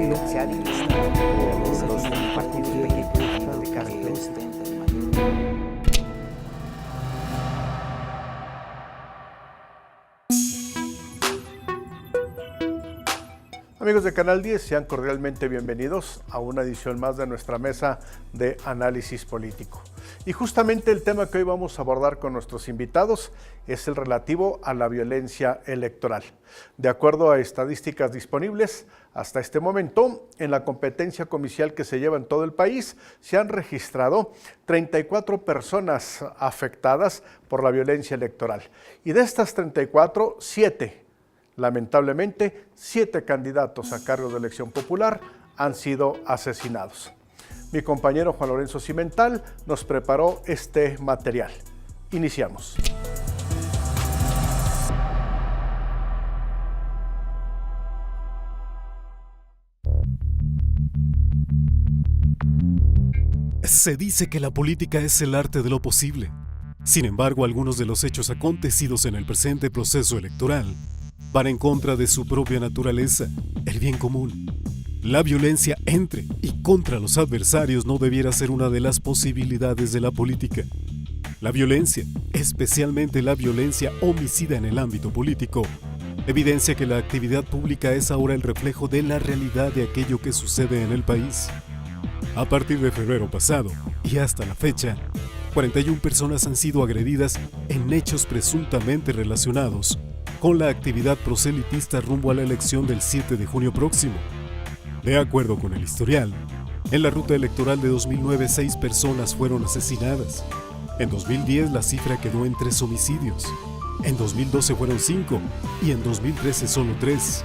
partido se ha dividido por los partidos pequeños de cada iglesia. Amigos de Canal 10, sean cordialmente bienvenidos a una edición más de nuestra mesa de análisis político. Y justamente el tema que hoy vamos a abordar con nuestros invitados es el relativo a la violencia electoral. De acuerdo a estadísticas disponibles, hasta este momento, en la competencia comicial que se lleva en todo el país, se han registrado 34 personas afectadas por la violencia electoral. Y de estas 34, 7 lamentablemente, 7 candidatos a cargo de elección popular han sido asesinados. Mi compañero Juan Lorenzo Cimental nos preparó este material. Iniciamos. Se dice que la política es el arte de lo posible. Sin embargo, algunos de los hechos acontecidos en el presente proceso electoral van en contra de su propia naturaleza, el bien común. La violencia entre y contra los adversarios no debiera ser una de las posibilidades de la política. La violencia, especialmente la violencia homicida en el ámbito político, evidencia que la actividad pública es ahora el reflejo de la realidad de aquello que sucede en el país. A partir de febrero pasado y hasta la fecha, 41 personas han sido agredidas en hechos presuntamente relacionados con la actividad proselitista rumbo a la elección del 7 de junio próximo. De acuerdo con el historial, en la ruta electoral de 2009, 6 personas fueron asesinadas. En 2010 la cifra quedó en 3 homicidios. En 2012 fueron 5 y en 2013 solo 3.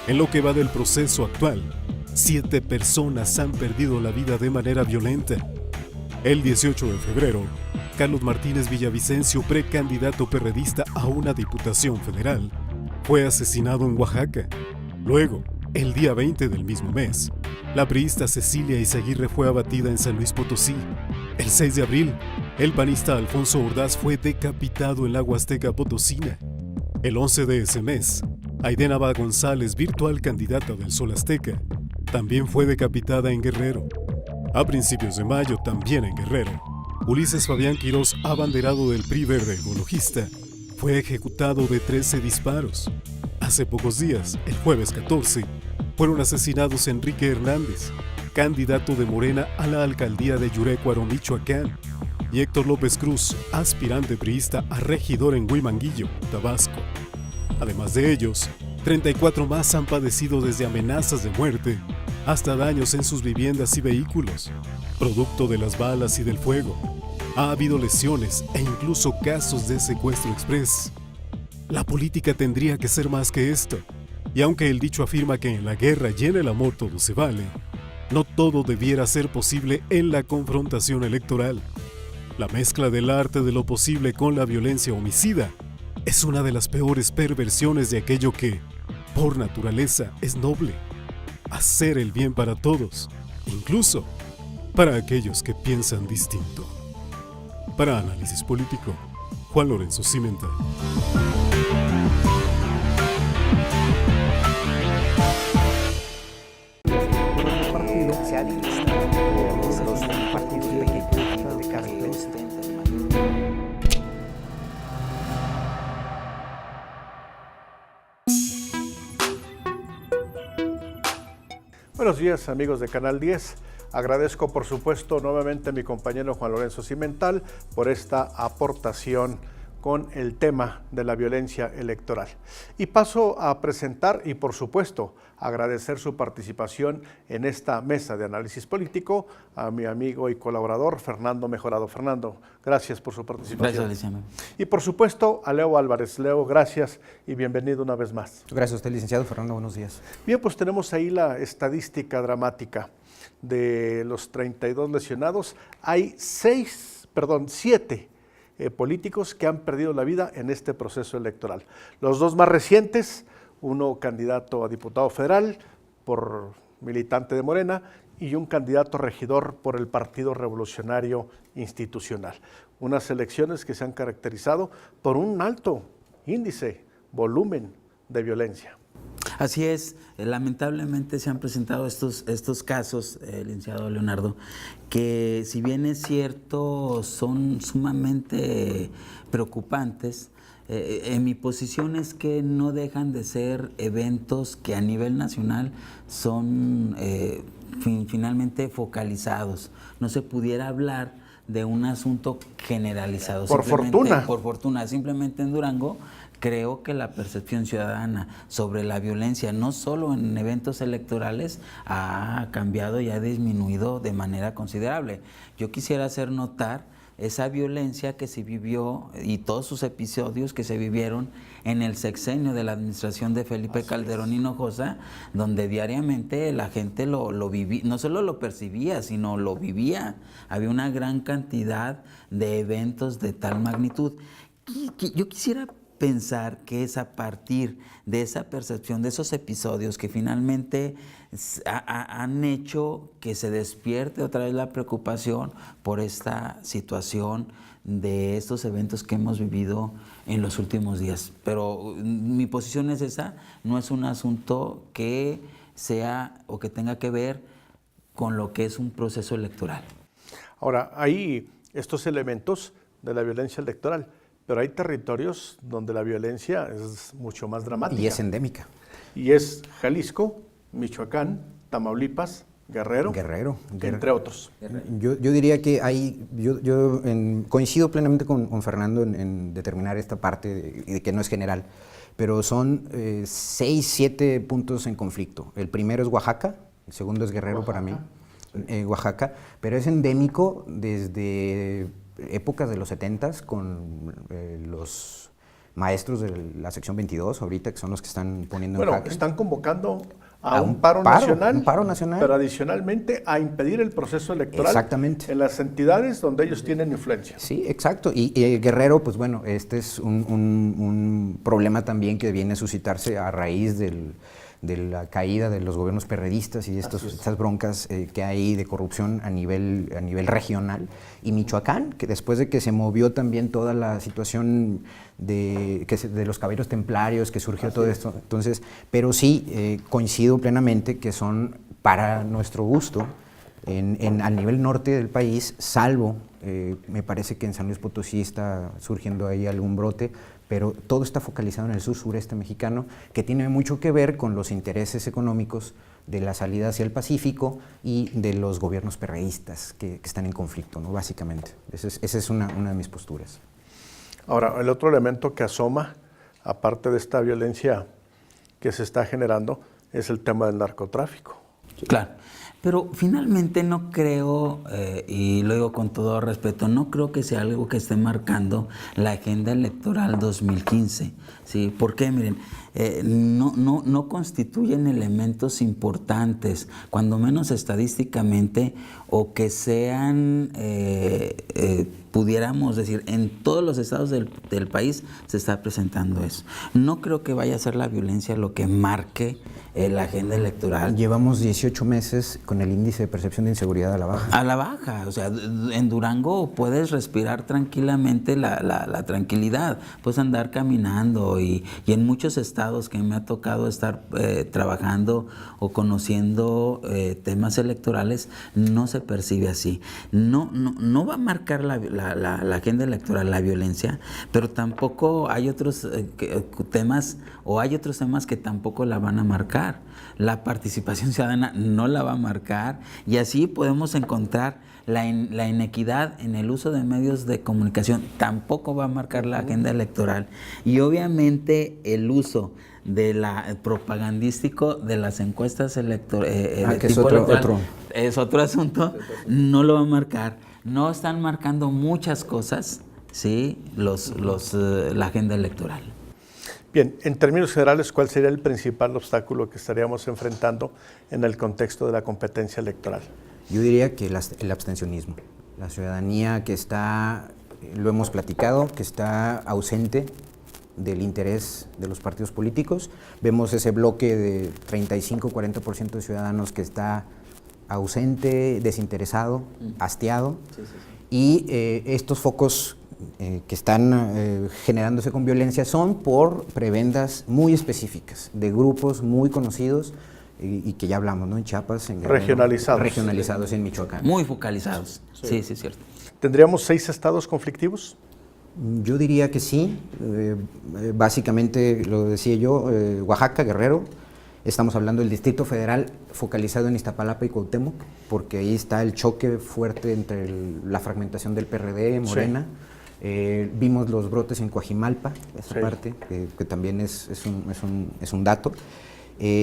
En lo que va del proceso actual, 7 personas han perdido la vida de manera violenta. El 18 de febrero, Carlos Martínez Villavicencio, precandidato perredista a una diputación federal, fue asesinado en Oaxaca. Luego, el día 20 del mismo mes, la priista Cecilia Izaguirre fue abatida en San Luis Potosí. El 6 de abril, el panista Alfonso Ordaz fue decapitado en la Huasteca Potosina. El 11 de ese mes, Aidén González, virtual candidata del Sol Azteca, también fue decapitada en Guerrero. A principios de mayo, también en Guerrero, Ulises Fabián Quirós, abanderado del PRI Verde ecologista, fue ejecutado de 13 disparos. Hace pocos días, el jueves 14, fueron asesinados Enrique Hernández, candidato de Morena a la alcaldía de Yurecuaro, Michoacán, y Héctor López Cruz, aspirante priista a regidor en Huimanguillo, Tabasco. Además de ellos, 34 más han padecido desde amenazas de muerte hasta daños en sus viviendas y vehículos, producto de las balas y del fuego. Ha habido lesiones e incluso casos de secuestro express. La política tendría que ser más que esto, y aunque el dicho afirma que en la guerra y en el amor todo se vale, no todo debiera ser posible en la confrontación electoral. La mezcla del arte de lo posible con la violencia homicida es una de las peores perversiones de aquello que, por naturaleza, es noble: hacer el bien para todos, incluso para aquellos que piensan distinto. Para Análisis Político, Juan Lorenzo Cimental. El partido se ha dividido por los partidos pequeños de cada iglesia. Buenos días, amigos de Canal 10. Agradezco, por supuesto, nuevamente a mi compañero Juan Lorenzo Cimental por esta aportación con el tema de la violencia electoral. Y paso a presentar y, por supuesto, agradecer su participación en esta mesa de análisis político a mi amigo y colaborador Fernando Mejorado. Fernando, gracias por su participación. Gracias, licenciado. Y, por supuesto, a Leo Álvarez. Leo, gracias y bienvenido una vez más. Gracias a usted, licenciado. Fernando, buenos días. Bien, pues tenemos ahí la estadística dramática. De los 32 lesionados, hay 7 políticos que han perdido la vida en este proceso electoral. Los 2 más recientes, uno candidato a diputado federal por militante de Morena y un candidato regidor por el Partido Revolucionario Institucional. Unas elecciones que se han caracterizado por un alto índice, volumen de violencia. Así es, lamentablemente se han presentado estos casos, licenciado Leonardo, que si bien es cierto son sumamente preocupantes. En mi posición es que no dejan de ser eventos que a nivel nacional son finalmente focalizados. No se pudiera hablar de un asunto generalizado. Por fortuna. Por fortuna. Simplemente en Durango creo que la percepción ciudadana sobre la violencia, no solo en eventos electorales, ha cambiado y ha disminuido de manera considerable. Yo quisiera hacer notar esa violencia que se vivió y todos sus episodios que se vivieron en el sexenio de la administración de Felipe Calderón Hinojosa, donde diariamente la gente lo vivía, no solo lo percibía, sino lo vivía. Había una gran cantidad de eventos de tal magnitud. Yo quisiera pensar que es a partir de esa percepción, de esos episodios que finalmente han hecho que se despierte otra vez la preocupación por esta situación de estos eventos que hemos vivido en los últimos días. Pero mi posición es esa, no es un asunto que sea o que tenga que ver con lo que es un proceso electoral. Ahora, hay estos elementos de la violencia electoral, pero hay territorios donde la violencia es mucho más dramática. Y es endémica. Y es Jalisco, Michoacán, Tamaulipas, Guerrero, entre otros. Yo diría que coincido plenamente con Fernando en determinar esta parte de que no es general, pero son 6, 7 puntos en conflicto. El primero es Oaxaca, el segundo es Guerrero para mí, Oaxaca, pero es endémico desde épocas de los 70s con los maestros de la sección 22 ahorita, que son los que están poniendo en jaque. Están convocando a un paro nacional, pero adicionalmente a impedir el proceso electoral. Exactamente. En las entidades donde ellos tienen influencia. Sí, exacto. Y Guerrero, pues bueno, este es un problema también que viene a suscitarse a raíz de la caída de los gobiernos perredistas y estas broncas que hay de corrupción a nivel regional. Y Michoacán, que después de que se movió también toda la situación de los caballeros templarios, que surgió todo esto. Entonces, pero sí, coincido plenamente que son, para nuestro gusto, al nivel norte del país, salvo, me parece que en San Luis Potosí está surgiendo ahí algún brote, pero todo está focalizado en el sur-sureste mexicano, que tiene mucho que ver con los intereses económicos de la salida hacia el Pacífico y de los gobiernos perredistas que están en conflicto, ¿no? Básicamente. Esa es una de mis posturas. Ahora, el otro elemento que asoma, aparte de esta violencia que se está generando, es el tema del narcotráfico. Claro. Pero finalmente no creo, y lo digo con todo respeto, no creo que sea algo que esté marcando la agenda electoral 2015. ¿Sí? ¿Por qué? Miren, no constituyen elementos importantes, cuando menos estadísticamente, o que sean, pudiéramos decir, en todos los estados del país se está presentando eso. No creo que vaya a ser la violencia lo que marque la agenda electoral. Llevamos 18 meses con el índice de percepción de inseguridad a la baja. A la baja, o sea, en Durango puedes respirar tranquilamente la tranquilidad, puedes andar caminando y en muchos estados que me ha tocado estar trabajando o conociendo temas electorales, no se percibe así. No va a marcar la agenda electoral la violencia, pero tampoco hay otros temas, o hay otros temas que tampoco la van a marcar. La participación ciudadana no la va a marcar, y así podemos encontrar la inequidad en el uso de medios de comunicación, tampoco va a marcar la agenda electoral, y obviamente el uso de la propagandístico de las encuestas electorales, que es otro asunto, no lo va a marcar. No están marcando muchas cosas, ¿sí? La agenda electoral. Bien, en términos generales, ¿cuál sería el principal obstáculo que estaríamos enfrentando en el contexto de la competencia electoral? Yo diría que el abstencionismo. La ciudadanía que está, lo hemos platicado, que está ausente del interés de los partidos políticos. Vemos ese bloque de 35-40% de ciudadanos que está ausente, desinteresado, hastiado. y estos focos que están generándose con violencia son por prebendas muy específicas, de grupos muy conocidos y que ya hablamos, ¿no? En Chiapas, en Guerrero, regionalizados en Michoacán. Muy focalizados. Sí, sí, es cierto. ¿Tendríamos 6 estados conflictivos? Yo diría que sí, básicamente lo decía yo, Oaxaca, Guerrero, estamos hablando del Distrito Federal focalizado en Iztapalapa y Cuauhtémoc, porque ahí está el choque fuerte entre la fragmentación del PRD, Morena. Sí. Vimos los brotes en Coajimalpa, esa sí. parte, que también es un dato.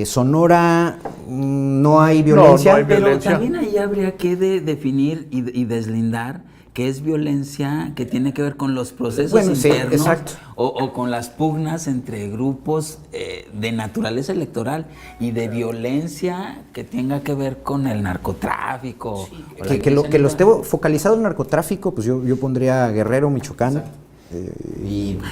Sonora no hay violencia. No hay violencia. Pero también ahí habría que definir y deslindar que es violencia que tiene que ver con los procesos internos o con las pugnas entre grupos de naturaleza electoral y de violencia que tenga que ver con el narcotráfico. Sí, que lo esté focalizado el narcotráfico, pues yo pondría Guerrero, Michoacán.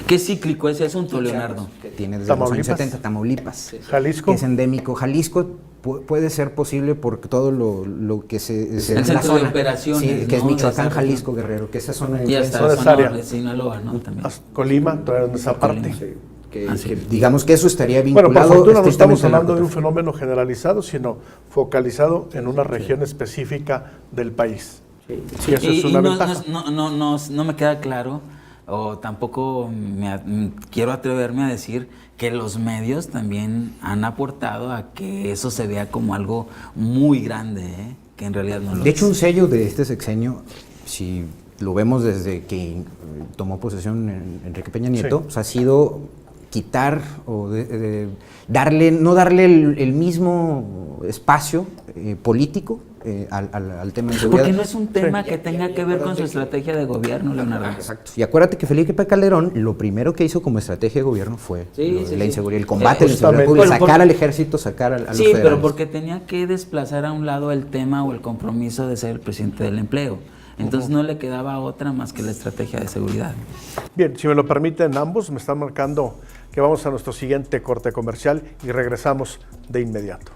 ¿Qué cíclico ese asunto, Leonardo? Que tiene desde los años 70, Tamaulipas. Jalisco. Que es endémico. Jalisco puede ser posible porque todo lo que se el centro de operaciones, sí, que es Michoacán, Jalisco, Guerrero, que esa zona ya está, Sonora, Sinaloa, ¿no? También. Colima, toda esa parte. Sí. Que digamos que eso estaría vinculado. Bueno, por fortuna no estamos hablando de un fenómeno generalizado, sino focalizado en una región específica del país. Sí, eso es una ventaja. No me queda claro, o tampoco quiero atreverme a decir que los medios también han aportado a que eso se vea como algo muy grande, que en realidad no lo es. De hecho, un sello de este sexenio, si lo vemos desde que tomó posesión Enrique Peña Nieto, sí. Pues ha sido quitar o no darle el mismo espacio político al tema de seguridad. Porque no es un tema que tenga que ver con su estrategia de gobierno, Leonardo. Exacto. Y acuérdate que Felipe Calderón lo primero que hizo como estrategia de gobierno fue la inseguridad, el combate a la inseguridad pública, sacar al ejército, sacar a los federales. Sí, pero porque tenía que desplazar a un lado el tema o el compromiso de ser el presidente del empleo. Entonces no le quedaba otra más que la estrategia de seguridad. Bien, si me lo permiten ambos, me están marcando que vamos a nuestro siguiente corte comercial y regresamos de inmediato.